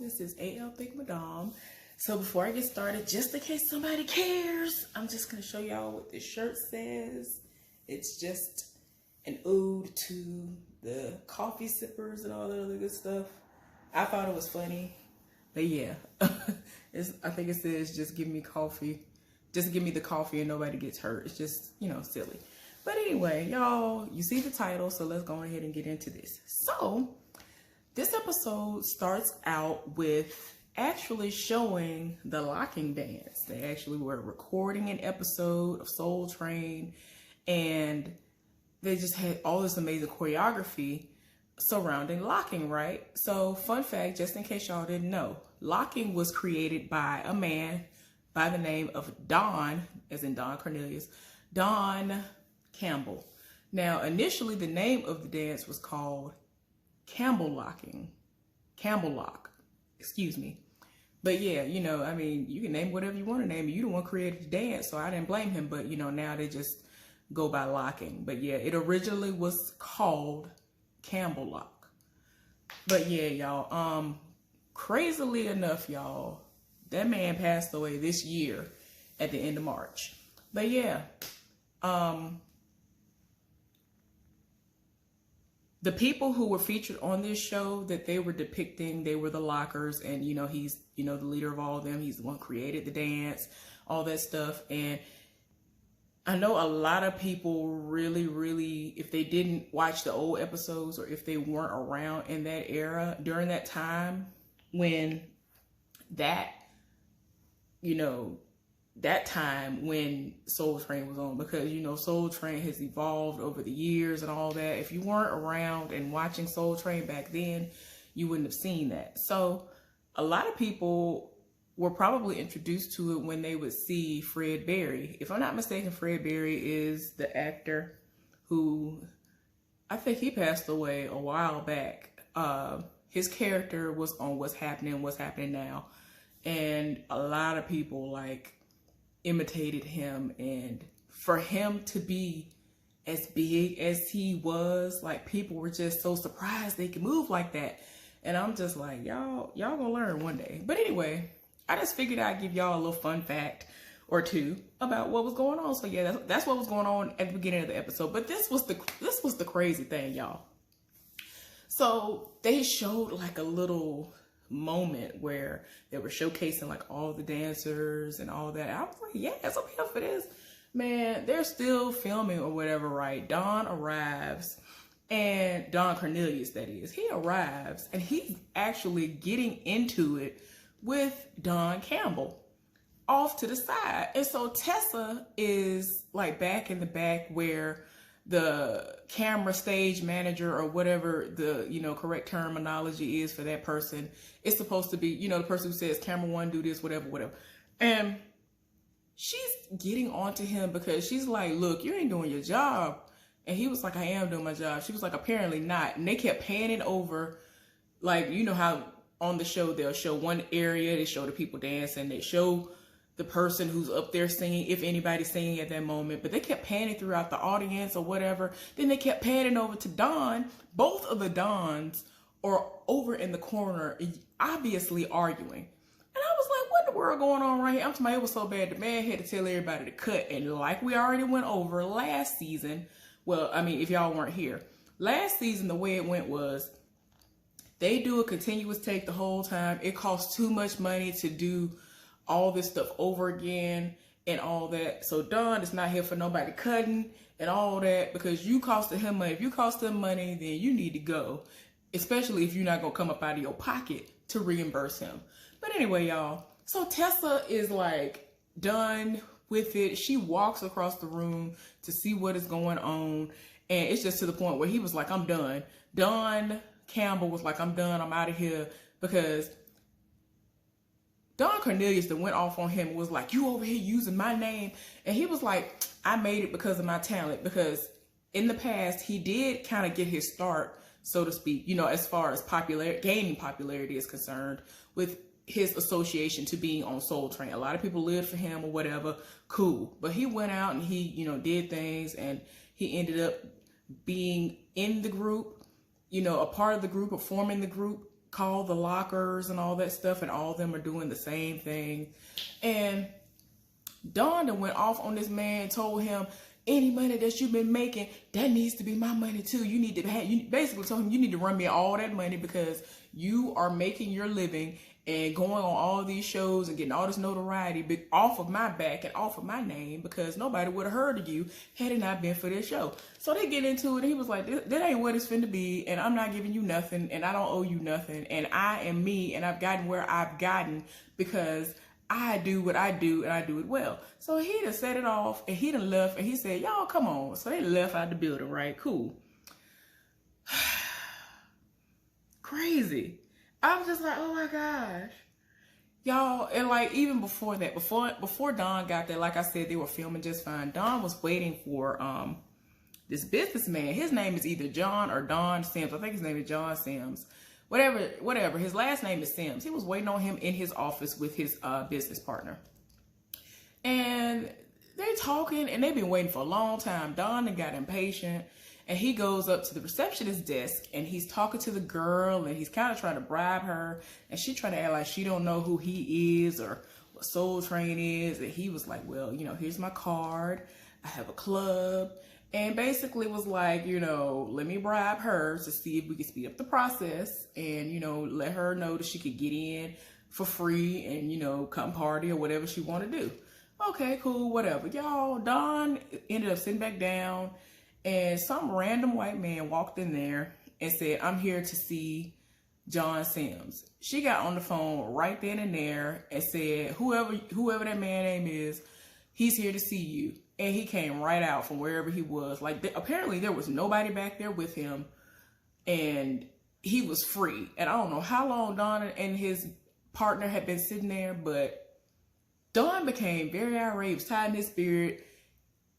This is AL Thick Madame. So before I get started, just in case somebody cares, I'm just going to show y'all what this shirt says. It's just an ode to the coffee sippers and all that other good stuff. I thought it was funny. But yeah, I think it says, just give me coffee. Just give me the coffee and nobody gets hurt. It's just, you know, silly. But anyway, y'all, you see the title, so let's go ahead and get into this. So this episode starts out with actually showing the locking dance. They actually were recording an episode of Soul Train, and they just had all this amazing choreography surrounding locking, right? So fun fact, just in case y'all didn't know, locking was created by a man by the name of Don, as in Don Cornelius, Don Campbell. Now, initially the name of the dance was called Campbell Lock, excuse me. But yeah, you know, I mean, you can name whatever you want to name it. You the one created the dance, so I didn't blame him. But you know, now they just go by locking. But yeah, it originally was called Campbell Lock. But yeah, y'all, crazily enough, y'all, that man passed away this year at the end of March. But yeah, the people who were featured on this show that they were depicting, they were the lockers, and you know, he's, you know, the leader of all of them. He's the one who created the dance, all that stuff. And I know a lot of people really, if they didn't watch the old episodes or if they weren't around in that era, during that time when that, you know, that time when Soul Train was on, because you know Soul Train has evolved over the years and all that. If you weren't around and watching Soul Train back then, you wouldn't have seen that. So a lot of people were probably introduced to it when they would see Fred Berry. If I'm not mistaken, Fred Berry is the actor who, I think he passed away a while back. His character was on What's Happening Now, and a lot of people like imitated him, and for him to be as big as he was, like, people were just so surprised they could move like that. And I'm just like, y'all gonna learn one day. But anyway, I just figured I'd give y'all a little fun fact or two about what was going on. So yeah, that's what was going on at the beginning of the episode. But this was the crazy thing, y'all. So they showed like a little moment where they were showcasing like all the dancers and all that. I was like, yes, I'm here for this. Man, they're still filming or whatever, right? Don arrives, and Don Cornelius, that is, he arrives and he's actually getting into it with Don Campbell off to the side. And so Tessa is like back in the back where the camera stage manager, or whatever the, you know, correct terminology is for that person, is supposed to be, you know, the person who says camera one, do this, whatever. And she's getting onto him because she's like, look, you ain't doing your job. And he was like, I am doing my job. She was like, apparently not. And they kept panning over, like, you know how on the show they'll show one area, they show the people dancing, they show the person who's up there singing, if anybody's singing at that moment, but they kept panning throughout the audience or whatever. Then they kept panning over to Don. Both of the Dons are over in the corner, obviously arguing. And I was like, what in the world going on right here? I'm talking about, it was so bad, the man had to tell everybody to cut. And like we already went over last season, well, I mean, if y'all weren't here, last season, the way it went was, they do a continuous take the whole time. It costs too much money to do all this stuff over again and all that. So Don is not here for nobody cutting and all that, because you costed him money. If you cost him money, then you need to go, especially if you're not gonna come up out of your pocket to reimburse him. But anyway, y'all, so Tessa is like done with it. She walks across the room to see what is going on, and it's just to the point where he was like, I'm done. Don Campbell was like, I'm done, I'm out of here, because Don Cornelius that went off on him and was like, you over here using my name. And he was like, I made it because of my talent, because in the past he did kind of get his start, so to speak, you know, as far as gaining popularity is concerned, with his association to being on Soul Train. A lot of people lived for him or whatever, cool. But he went out and he, you know, did things, and he ended up being in the group, you know, a part of the group, or forming the group called the lockers and all that stuff, and all of them are doing the same thing. And Dawn went off on this man, told him, any money that you've been making, that needs to be my money too. You need to have, you basically told him, you need to run me all that money because you are making your living and going on all these shows and getting all this notoriety off of my back and off of my name, because nobody would have heard of you had it not been for this show. So they get into it, and he was like, that ain't what it's finna be, and I'm not giving you nothing, and I don't owe you nothing, and I am me, and I've gotten where I've gotten because I do what I do, and I do it well. So he done set it off, and he done left, and he said, y'all, come on. So they left out the building, right? Cool. Crazy. I was just like, oh my gosh. Y'all, and like even before that, before Dawn got there, like I said, they were filming just fine. Dawn was waiting for this businessman. His name is either John or Don Sims. I think his name is John Sims. Whatever. His last name is Sims. He was waiting on him in his office with his business partner. And they're talking, and they've been waiting for a long time. Don got impatient, and he goes up to the receptionist's desk, and he's talking to the girl, and he's kind of trying to bribe her, and she trying to act like she don't know who he is or what Soul Train is. And he was like, well, you know, here's my card. I have a club. And basically was like, you know, let me bribe her to see if we can speed up the process and, you know, let her know that she could get in for free and, you know, come party or whatever she want to do. Okay, cool, whatever. Y'all, Dawn ended up sitting back down, and some random white man walked in there and said, I'm here to see John Sims. She got on the phone right then and there and said, whoever that man name is, he's here to see you. And he came right out from wherever he was. Like, apparently there was nobody back there with him, and he was free. And I don't know how long Don and his partner had been sitting there, but Don became very irate. He was tied in his spirit,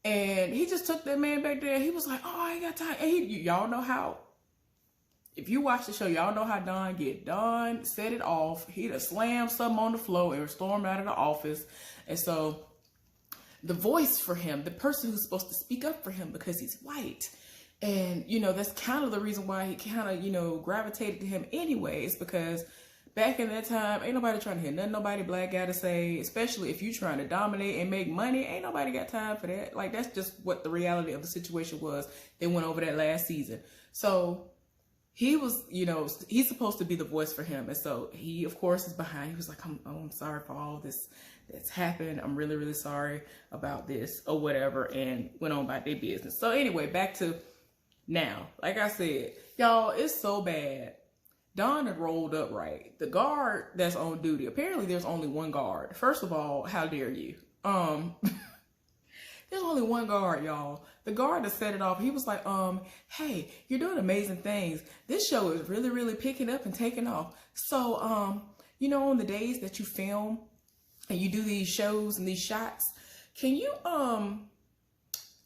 and he just took that man back there. He was like, oh, I ain't got time. And y'all know how, if you watch the show, y'all know how Don get. Don set it off. He'd have slammed something on the floor and stormed out of the office. And so the voice for him, the person who's supposed to speak up for him because he's white. And, you know, that's kind of the reason why he kind of, you know, gravitated to him anyways, because back in that time, ain't nobody trying to hear nothing nobody black got to say, especially if you trying to dominate and make money. Ain't nobody got time for that. Like, that's just what the reality of the situation was. They went over that last season. So he was, you know, he's supposed to be the voice for him. And so he, of course, is behind. He was like, I'm sorry for all this that's happened. I'm really, really sorry about this or whatever, and went on about their business. So anyway, back to now. Like I said, y'all, it's so bad. Don had rolled up, right? The guard that's on duty, apparently there's only one guard. First of all, how dare you? There's only one guard, y'all. The guard that set it off, he was like, hey, you're doing amazing things. This show is really, really picking up and taking off. So, you know, on the days that you film and you do these shows and these shots, can you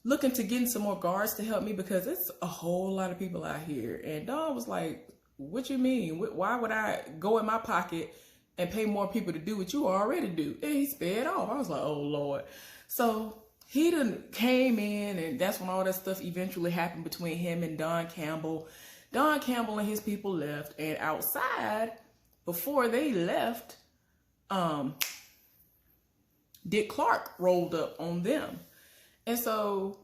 look into getting some more guards to help me, because it's a whole lot of people out here. And Don was like, what you mean? Why would I go in my pocket and pay more people to do what you already do? And he sped off. I was like, oh Lord. So he done came in, and that's when all that stuff eventually happened between him and Don Campbell. Don Campbell and his people left, and outside, before they left, Dick Clark rolled up on them. And so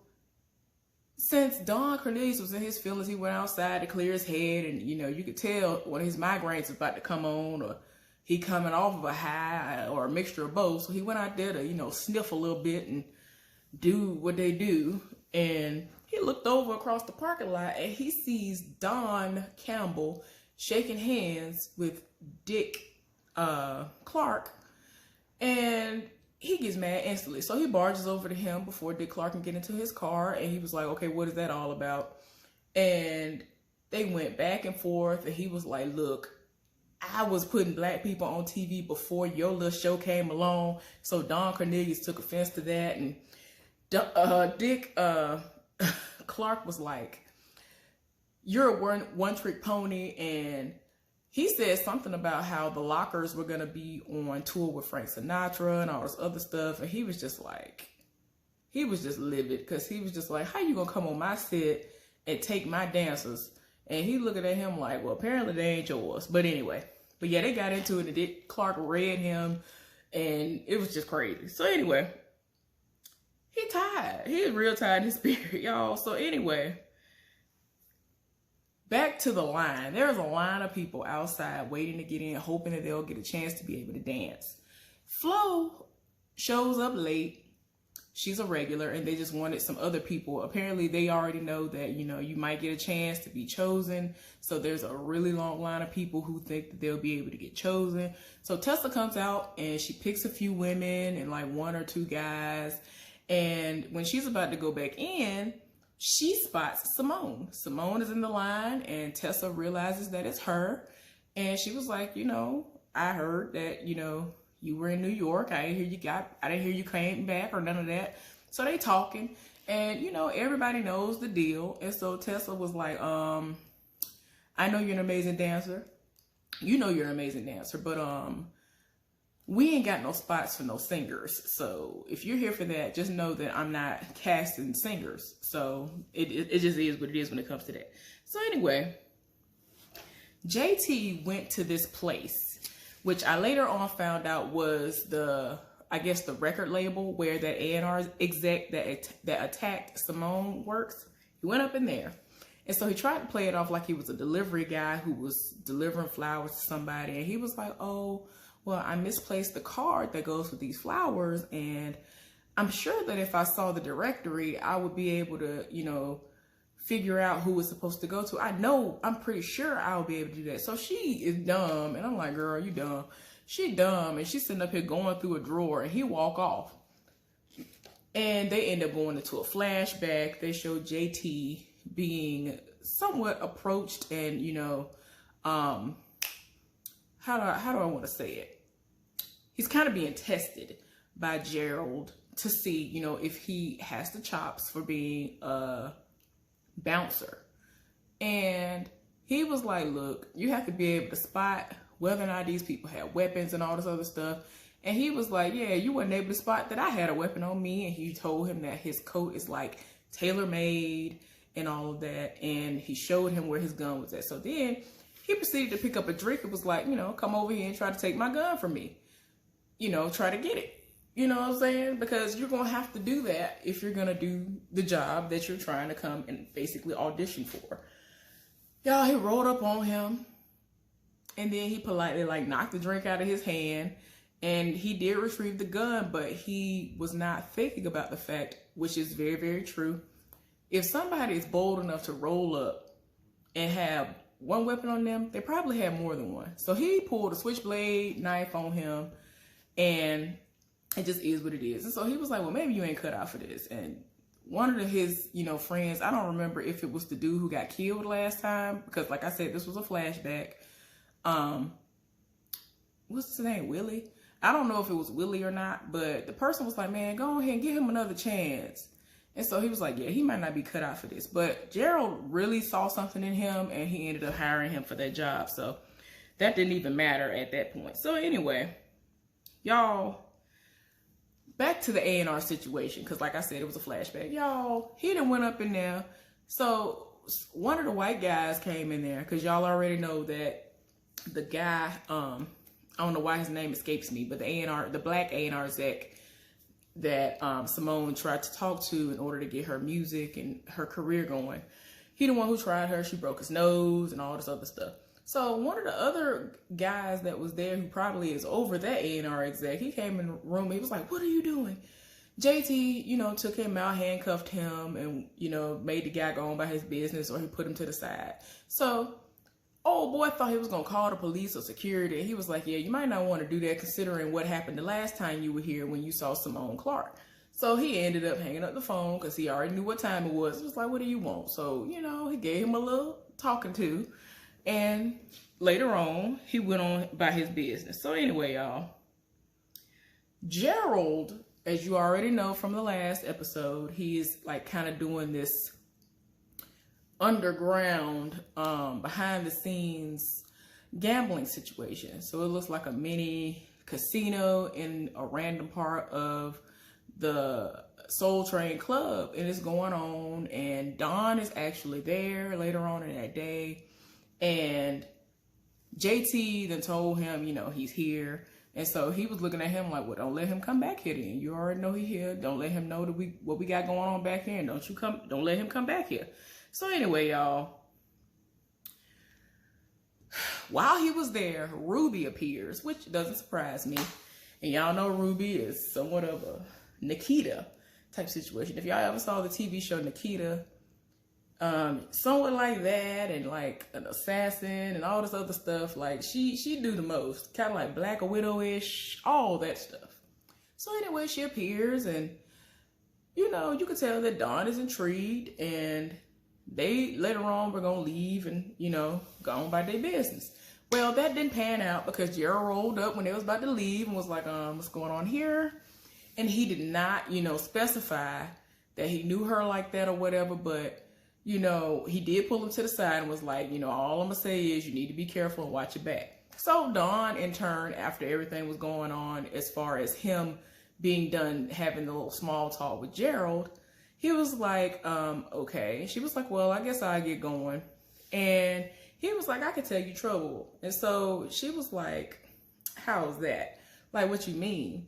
since Don Cornelius was in his feelings, he went outside to clear his head, and, you know, you could tell when his migraines was about to come on, or he coming off of a high, or a mixture of both. So he went out there to, you know, sniff a little bit and do what they do. And he looked over across the parking lot, and he sees Don Campbell shaking hands with Dick Clark, and he gets mad instantly. So he barges over to him before Dick Clark can get into his car, and he was like, okay, what is that all about? And they went back and forth, and he was like, look, I was putting black people on TV before your little show came along. So Don Cornelius took offense to that, and Dick Clark was like, you're a one-trick pony. And he said something about how the Lockers were going to be on tour with Frank Sinatra and all this other stuff. And he was just like, he was just livid, because he was just like, how you going to come on my set and take my dancers And he looking at him like, well, apparently they ain't yours. But anyway, but yeah, they got into it, and Clark read him, and it was just crazy. So anyway, he tired. He is real tired in his spirit, y'all. So anyway, back to the line. There's a line of people outside waiting to get in, hoping that they'll get a chance to be able to dance. Flo shows up late. She's a regular, and they just wanted some other people. Apparently, they already know that, you know, you might get a chance to be chosen. So there's a really long line of people who think that they'll be able to get chosen. So Tessa comes out, and she picks a few women and like 1 or 2 guys. And when she's about to go back in, she spots Simone. Simone is in the line, and Tessa realizes that it's her. And she was like, you know, I heard that, you know, you were in New York. I didn't hear you came back or none of that. So they talking, and you know, everybody knows the deal. And so Tessa was like, I know you're an amazing dancer. You know you're an amazing dancer, but we ain't got no spots for no singers. So if you're here for that, just know that I'm not casting singers. So it just is what it is when it comes to that. So anyway, JT went to this place, which I later on found out was I guess the record label where that A&R exec that attacked Simone works. He went up in there. And so he tried to play it off like he was a delivery guy who was delivering flowers to somebody. And he was like, oh, well, I misplaced the card that goes with these flowers. And I'm sure that if I saw the directory, I would be able to, you know, figure out who it's supposed to go to. I'm pretty sure I'll be able to do that. So she is dumb. And I'm like, girl, you dumb. She dumb. And she's sitting up here going through a drawer, and he walk off. And they end up going into a flashback. They show JT being somewhat approached and, you know, how do I want to say it? He's kind of being tested by Gerald to see, you know, if he has the chops for being a bouncer. And he was like, look, you have to be able to spot whether or not these people had weapons and all this other stuff. And he was like, yeah, you weren't able to spot that I had a weapon on me. And he told him that his coat is like tailor-made and all of that. And he showed him where his gun was at. So then he proceeded to pick up a drink and was like, you know, come over here and try to take my gun from me. You know, try to get it. You know what I'm saying? Because you're going to have to do that if you're going to do the job that you're trying to come and basically audition for. Y'all, he rolled up on him. And then he politely like knocked the drink out of his hand. And he did retrieve the gun, but he was not thinking about the fact, which is very, very true. If somebody is bold enough to roll up and have one weapon on them, they probably have more than one. So he pulled a switchblade knife on him, and it just is what it is. And so he was like, well, maybe you ain't cut out for this. And one of his, you know, friends, I don't remember if it was the dude who got killed last time, because like I said, this was a flashback. What's his name? Willie? I don't know if it was Willie or not, but the person was like, man, go ahead and give him another chance. And so he was like, yeah, he might not be cut out for this. But Gerald really saw something in him, and he ended up hiring him for that job. So that didn't even matter at that point. So anyway, y'all, back to the A&R situation, because like I said, it was a flashback. Y'all, he done went up in there. So one of the white guys came in there, because y'all already know that the guy, I don't know why his name escapes me, but the black A&R exec that Simone tried to talk to in order to get her music and her career going. He the one who tried her. She broke his nose and all this other stuff. So one of the other guys that was there, who probably is over that A&R exec, he came in the room. He was like, what are you doing? JT, you know, took him out, handcuffed him, and, you know, made the guy go on by his business, or he put him to the side. So old boy thought he was going to call the police or security. And he was like, yeah, you might not want to do that considering what happened the last time you were here when you saw Simone Clark. So he ended up hanging up the phone because he already knew what time it was. It was like, what do you want? So, you know, he gave him a little talking to. And later on, he went on by his business. So anyway, y'all, Gerald, as you already know from the last episode, he is like kind of doing this underground, behind the scenes gambling situation. So it looks like a mini casino in a random part of the Soul Train Club, and it's going on, and Don is actually there later on in that day, and JT then told him, you know, he's here. And so he was looking at him like, well, don't let him come back here then. You already know he's here. Don't let him know that what we got going on back here. And don't let him come back here. So anyway, y'all, while he was there, Ruby appears, which doesn't surprise me. And y'all know Ruby is somewhat of a Nikita type situation. If y'all ever saw the TV show Nikita, somewhat like that, and like an assassin and all this other stuff, like she do the most, kind of like Black Widow-ish, all that stuff. So anyway, she appears, and you know, you could tell that Dawn is intrigued, and they later on were gonna leave and, you know, go on by their business. Well, that didn't pan out because Gerald rolled up when they was about to leave and was like, what's going on here? And he did not, you know, specify that he knew her like that or whatever, but you know, he did pull him to the side and was like, you know, all I'm gonna say is you need to be careful and watch your back. So Dawn, in turn, after everything was going on, as far as him being done having the little small talk with Gerald, he was like, okay. She was like, well, I guess I'll get going. And he was like, I can tell you trouble. And so she was like, how's that? Like, what you mean?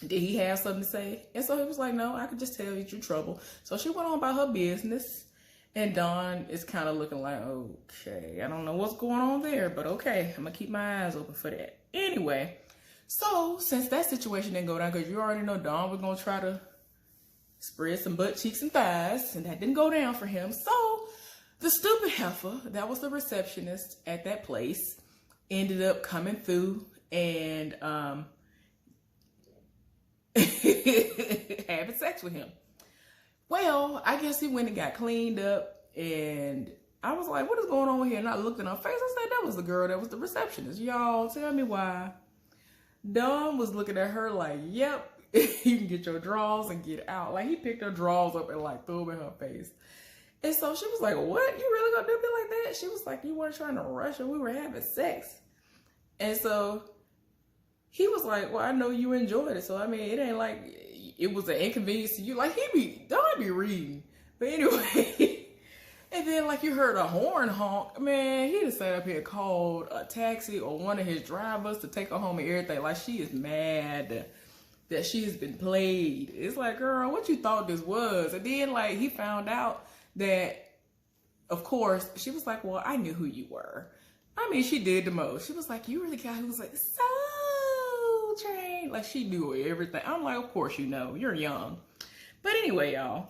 Did he have something to say? And so he was like, no, I could just tell you you're trouble. So she went on about her business. And Dawn is kind of looking like, okay, I don't know what's going on there, but okay, I'm going to keep my eyes open for that. Anyway, so since that situation didn't go down, because you already know Dawn was going to try to spread some butt cheeks and thighs, and that didn't go down for him. So the stupid heifer, that was the receptionist at that place, ended up coming through and having sex with him. Well, I guess he went and got cleaned up, and I was like, what is going on here? And I looked in her face. I said, that was the girl that was the receptionist. Y'all, tell me why. Dawn was looking at her like, yep, you can get your drawers and get out. Like, he picked her drawers up and like threw them in her face. And so she was like, what? You really gonna do me like that? She was like, you weren't trying to rush and we were having sex. And so he was like, well, I know you enjoyed it. So, I mean, it ain't like it was an inconvenience to you. Like, Dawn be reading. But anyway, and then like you heard a horn honk. Man, he just sat up here and called a taxi or one of his drivers to take her home and everything. Like, she is mad that she has been played. It's like, girl, what you thought this was? And then like he found out that, of course, she was like, well, I knew who you were. I mean, she did the most. She was like, you were the guy who was like, Soul Train. Like, she knew everything. I'm like, of course you know. You're young. But anyway, y'all,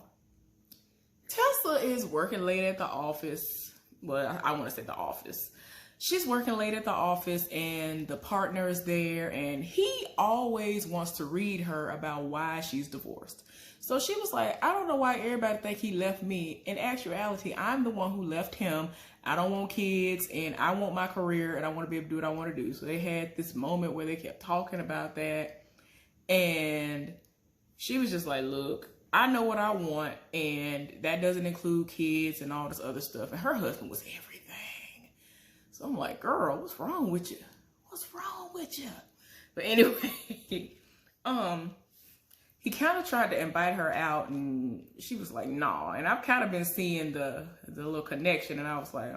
Tessa is working late at the office. Well, I want to say the office. She's working late at the office, and the partner is there, and he always wants to read her about why she's divorced. So she was like, I don't know why everybody think he left me. In actuality, I'm the one who left him. I don't want kids, and I want my career, and I want to be able to do what I want to do. So they had this moment where they kept talking about that, and she was just like, look, I know what I want, and that doesn't include kids and all this other stuff. And her husband was everything. So I'm like, girl, what's wrong with you? What's wrong with you? But anyway, he kind of tried to invite her out, and she was like, nah. And I've kind of been seeing the little connection, and I was like,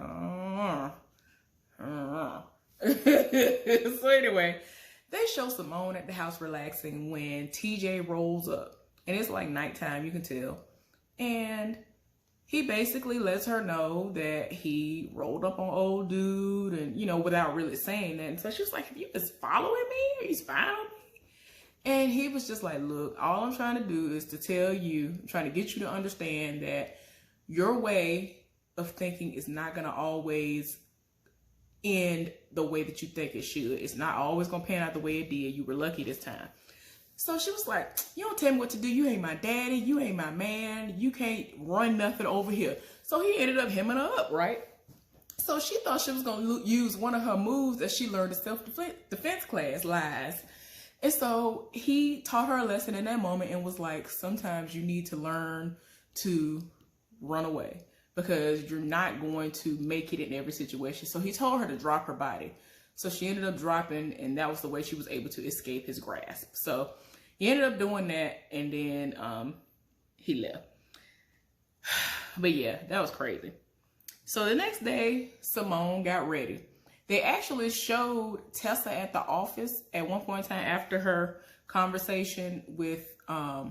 So anyway, they show Simone at the house relaxing when TJ rolls up. And it's like nighttime, you can tell. And he basically lets her know that he rolled up on old dude, and, you know, without really saying that. And so she was like, are you just following me? Are you spying on me? And he was just like, look, all I'm trying to do is to tell you, I'm trying to get you to understand that your way of thinking is not going to always end the way that you think it should. It's not always going to pan out the way it did. You were lucky this time. So she was like, you don't tell me what to do. You ain't my daddy. You ain't my man. You can't run nothing over here. So he ended up hemming her up, right? So she thought she was going to use one of her moves that she learned in self-defense class, lies. And so he taught her a lesson in that moment and was like, sometimes you need to learn to run away because you're not going to make it in every situation. So he told her to drop her body. So she ended up dropping, and that was the way she was able to escape his grasp. So he ended up doing that, and then he left. But yeah, that was crazy. So the next day, Simone got ready. They actually showed Tessa at the office at one point in time after her conversation with I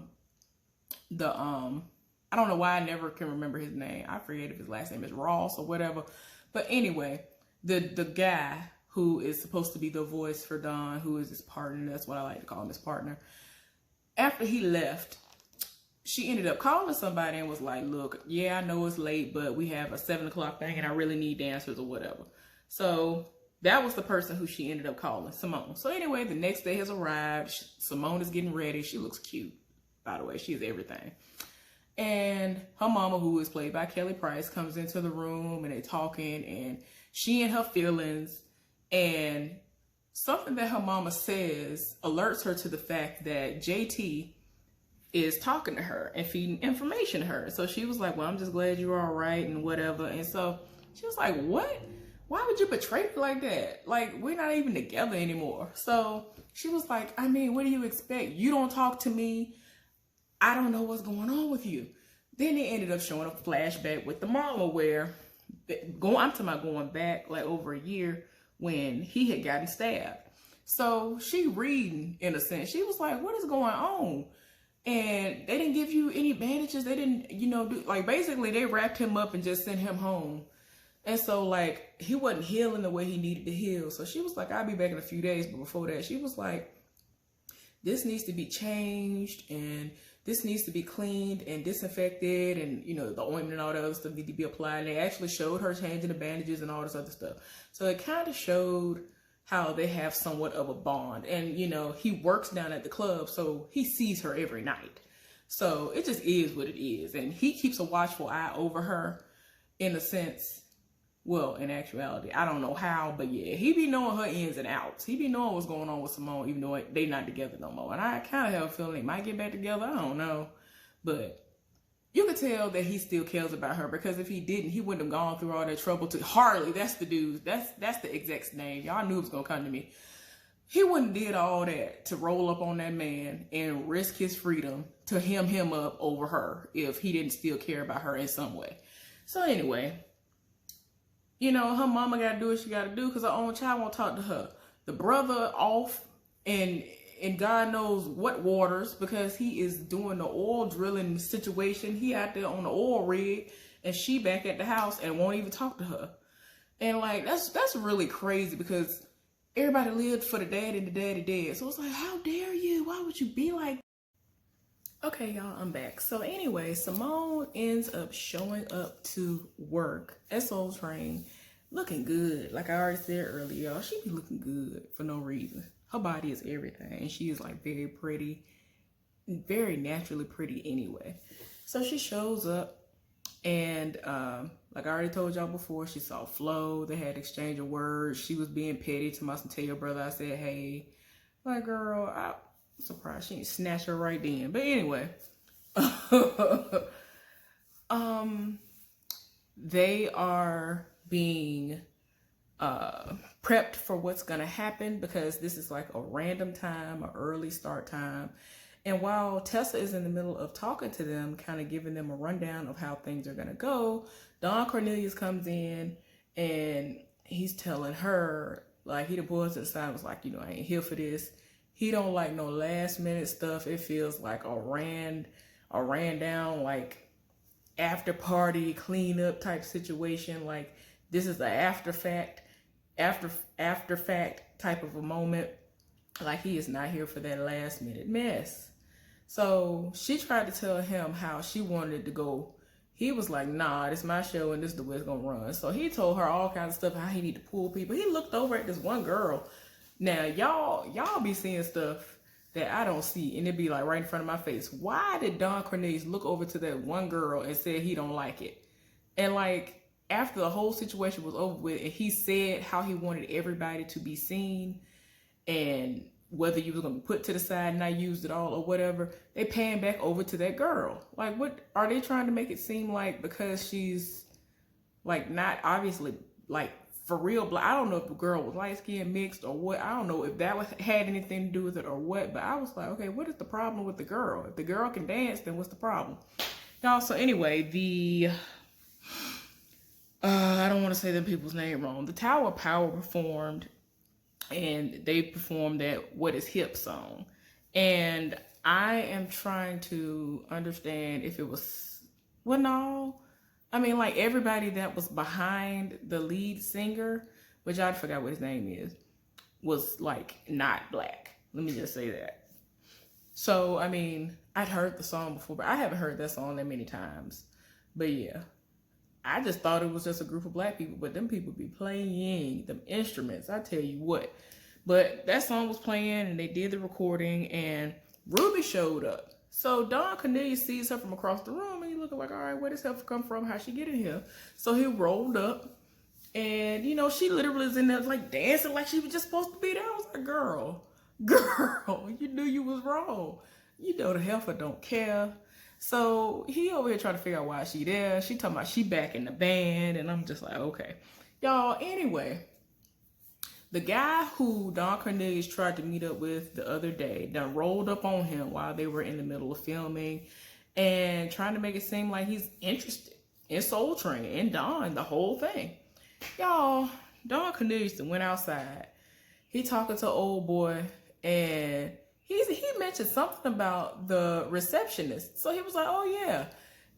don't know why I never can remember his name. I forget if his last name is Ross or whatever. But anyway, the guy who is supposed to be the voice for Don, who is his partner, that's what I like to call him, his partner. After he left, she ended up calling somebody and was like, look, yeah, I know it's late, but we have a 7 o'clock thing and I really need dancers or whatever. So that was the person who she ended up calling, Simone. So anyway, the next day has arrived. Simone is getting ready. She looks cute, by the way. She is everything. And her mama, who is played by Kelly Price, comes into the room and they're talking and she and her feelings. And something that her mama says alerts her to the fact that JT is talking to her and feeding information to her. So she was like, well, I'm just glad you're all right and whatever. And so she was like, what? Why would you betray me like that? Like, we're not even together anymore. So she was like, I mean, what do you expect? You don't talk to me. I don't know what's going on with you. Then they ended up showing a flashback with the mama where, I'm talking about going back like over a year when he had gotten stabbed. So she reading, in a sense. She was like, what is going on? And they didn't give you any bandages. They didn't, basically they wrapped him up and just sent him home. And so like, he wasn't healing the way he needed to heal. So she was like, I'll be back in a few days. But before that, she was like, this needs to be changed and this needs to be cleaned and disinfected and, the ointment and all that other stuff need to be applied. And they actually showed her changing the bandages and all this other stuff. So it kind of showed how they have somewhat of a bond. And, he works down at the club, so he sees her every night. So it just is what it is. And he keeps a watchful eye over her in a sense. Well, in actuality, I don't know how, but yeah, he be knowing her ins and outs. He be knowing what's going on with Simone, even though they not together no more. And I kind of have a feeling they might get back together. I don't know. But you can tell that he still cares about her, because if he didn't, he wouldn't have gone through all that trouble to Harley. That's the dude. That's the exec's name. Y'all knew it was going to come to me. He wouldn't did all that to roll up on that man and risk his freedom to hem him up over her if he didn't still care about her in some way. So anyway, her mama got to do what she got to do because her own child won't talk to her. The brother off and God knows what waters, because he is doing the oil drilling situation. He out there on the oil rig and she back at the house and won't even talk to her. And like, that's really crazy because everybody lived for the dad and the daddy dead. So it's like, how dare you? Why would you be like that? Okay, y'all, I'm back. So anyway, Simone ends up showing up to work at Soul Train looking good. Like I already said earlier, y'all, she be looking good for no reason. Her body is everything. And she is like very pretty, very naturally pretty anyway. So she shows up and like I already told y'all before, she saw Flo. They had exchange of words. She was being petty to my tell your brother I said, hey. Like, girl, I'm surprised she didn't snatch her right then. But anyway, they are being prepped for what's gonna happen, because this is like a random time, an early start time. And while Tessa is in the middle of talking to them, kind of giving them a rundown of how things are gonna go, Don Cornelius comes in and he's telling her, like, he pulled her to the side and was like, I ain't here for this. He don't like no last minute stuff. It feels like a ran down, like, after party cleanup type situation. Like, this is the after fact type of a moment. Like, he is not here for that last minute mess. So she tried to tell him how she wanted it to go. He was like, nah, this is my show and this is the way it's gonna run. So he told her all kinds of stuff, how he need to pull people. He looked over at this one girl. Now, y'all be seeing stuff that I don't see, and it be like right in front of my face. Why did Don Cornelius look over to that one girl and said he don't like it? And like, after the whole situation was over with and he said how he wanted everybody to be seen, and whether you was going to be put to the side and not used at all or whatever, they pan back over to that girl. Like, what are they trying to make it seem like? Because she's like not obviously like for real black. I don't know if the girl was light skinned, mixed, or what. I don't know if that had anything to do with it or what. But I was like, okay, what is the problem with the girl? If the girl can dance, then what's the problem, y'all? So anyway, the I don't want to say the people's name wrong. The Tower of Power performed, and they performed that "What Is Hip" song, and I am trying to understand if it was, well, no. I mean, like, everybody that was behind the lead singer, which I forgot what his name is, was, like, not black. Let me just say that. So, I mean, I'd heard the song before, but I haven't heard that song that many times. But yeah, I just thought it was just a group of black people, but them people be playing them instruments, I tell you what. But that song was playing, and they did the recording, and Ruby showed up. So Don Cornelius sees her from across the room, and he looking like, all right, where does help come from? How'd she get in here? So he rolled up, and, you know, she literally is in there, like, dancing like she was just supposed to be there. I was like, girl, you knew you was wrong. You know the heifer don't care. So he over here trying to figure out why she there. She talking about she back in the band, and I'm just like, okay. Y'all, anyway, the guy who Don Cornelius tried to meet up with the other day done rolled up on him while they were in the middle of filming and trying to make it seem like he's interested in Soul Train and Don, the whole thing. Y'all, Don Cornelius went outside. He talking to old boy, and he mentioned something about the receptionist. So he was like, oh yeah.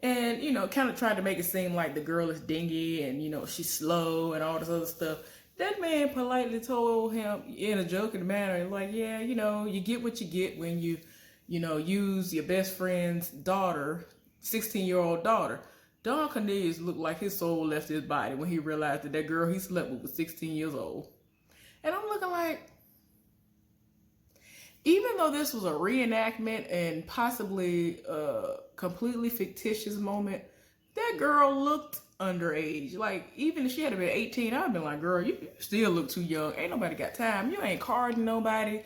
And, you know, kind of tried to make it seem like the girl is dingy and, you know, she's slow and all this other stuff. That man politely told him in a joking manner, like, yeah, you know, you get what you get when you know, use your best friend's daughter, 16-year-old daughter. Don Cornelius looked like his soul left his body when he realized that that girl he slept with was 16 years old. And I'm looking like, even though this was a reenactment and possibly a completely fictitious moment, that girl looked underage. Like, even if she had been 18, I'd been like, girl, you still look too young. Ain't nobody got time. You ain't carding nobody.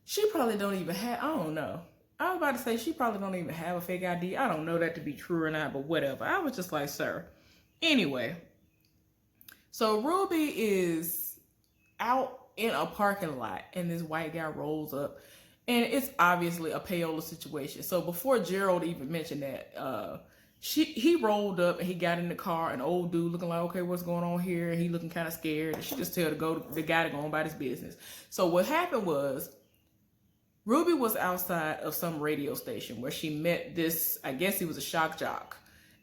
She probably don't even have, I don't know. I was about to say she probably don't even have a fake ID. I don't know that to be true or not, but whatever. I was just like, sir. Anyway, so Ruby is out in a parking lot, and this white guy rolls up, and it's obviously a payola situation. So before Gerald even mentioned that, he rolled up and he got in the car, an old dude looking like, okay, what's going on here? And he looking kind of scared. And she just tell the guy to go on about his business. So what happened was, Ruby was outside of some radio station where she met this, I guess he was a shock jock.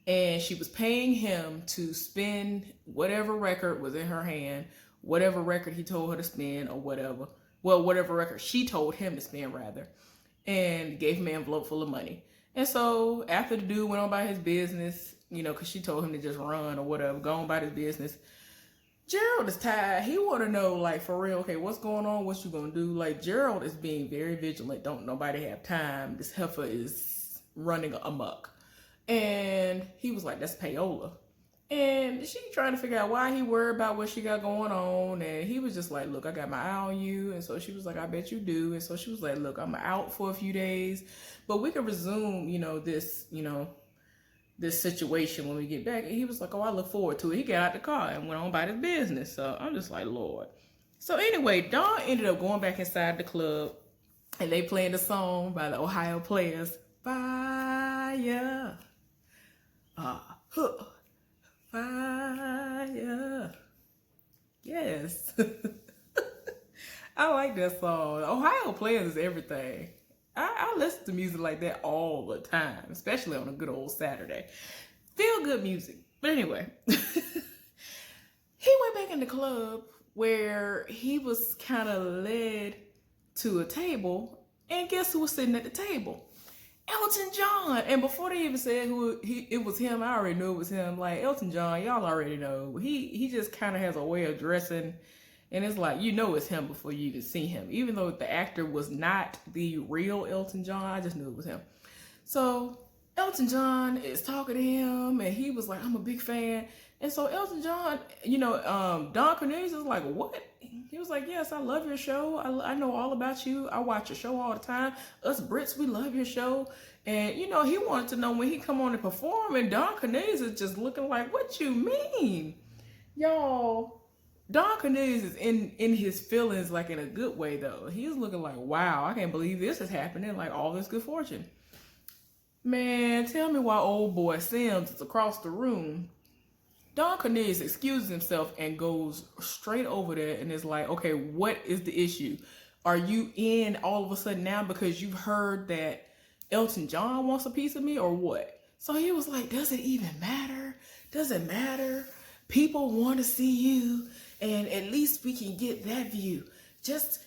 And she was paying him to spin whatever record was in her hand, whatever record he told her to spin or whatever. Well, whatever record she told him to spin, rather. And gave him an envelope full of money. And so after the dude went on about his business, you know, because she told him to just run or whatever, go on about his business, Gerald is tired. He want to know, like, for real, okay, what's going on? What you going to do? Like, Gerald is being very vigilant. Don't nobody have time. This heifer is running amok. And he was like, that's payola. And she trying to figure out why he worried about what she got going on. And he was just like, look, I got my eye on you. And so she was like, I bet you do. And so she was like, look, I'm out for a few days, but we can resume, this situation when we get back. And he was like, oh, I look forward to it. He got out the car and went on about his business. So I'm just like, Lord. So anyway, Dawn ended up going back inside the club, and they playing the song by the Ohio Players. Fire. Fire. Yes. I like that song. Ohio Players is everything. I listen to music like that all the time, especially on a good old Saturday. Feel good music. But anyway, he went back in the club where he was kind of led to a table, and guess who was sitting at the table? Elton John. And before they even said it was him, I already knew it was him. Like, Elton John, y'all already know. He just kind of has a way of dressing, and it's like, you know it's him before you even see him. Even though the actor was not the real Elton John, I just knew it was him. So Elton John is talking to him, and he was like, I'm a big fan. And so Elton John, Don Cornelius was like, what? He was like, yes, I love your show. I know all about you. I watch your show all the time. Us Brits, we love your show. And, he wanted to know when he come on and perform, and Don Cornelius is just looking like, what you mean? Y'all, Don Cornelius is in his feelings, like in a good way though. He's looking like, wow, I can't believe this is happening, like all this good fortune. Man, tell me why old boy Sims is across the room. Don Cornelius excuses himself and goes straight over there and is like, okay, what is the issue? Are you in all of a sudden now because you've heard that Elton John wants a piece of me or what? So he was like, does it even matter? Does it matter? People want to see you, and at least we can get that view. Just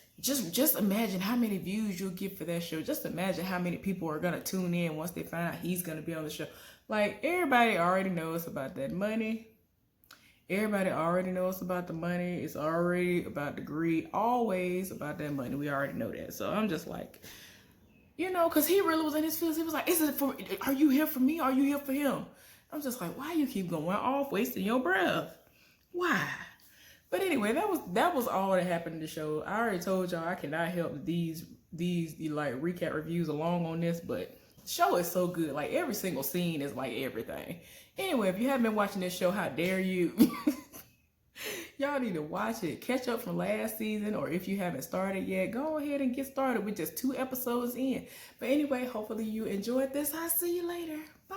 imagine how many views you'll get for that show. Just imagine how many people are gonna tune in once they find out he's gonna be on the show. Like, everybody already knows about that money. Everybody already knows about the money. It's already about the greed. Always about that money. We already know that. So I'm just like, you know, because he really was in his feelings. He was like, are you here for me? Are you here for him? I'm just like, why you keep going off, wasting your breath? Why? But anyway, that was all that happened in the show. I already told y'all I cannot help these like recap reviews along on this, but the show is so good. Like, every single scene is like everything. Anyway, if you haven't been watching this show, how dare you? Y'all need to watch it. Catch up from last season, or if you haven't started yet, go ahead and get started with just 2 episodes in. But anyway, hopefully you enjoyed this. I'll see you later. Bye.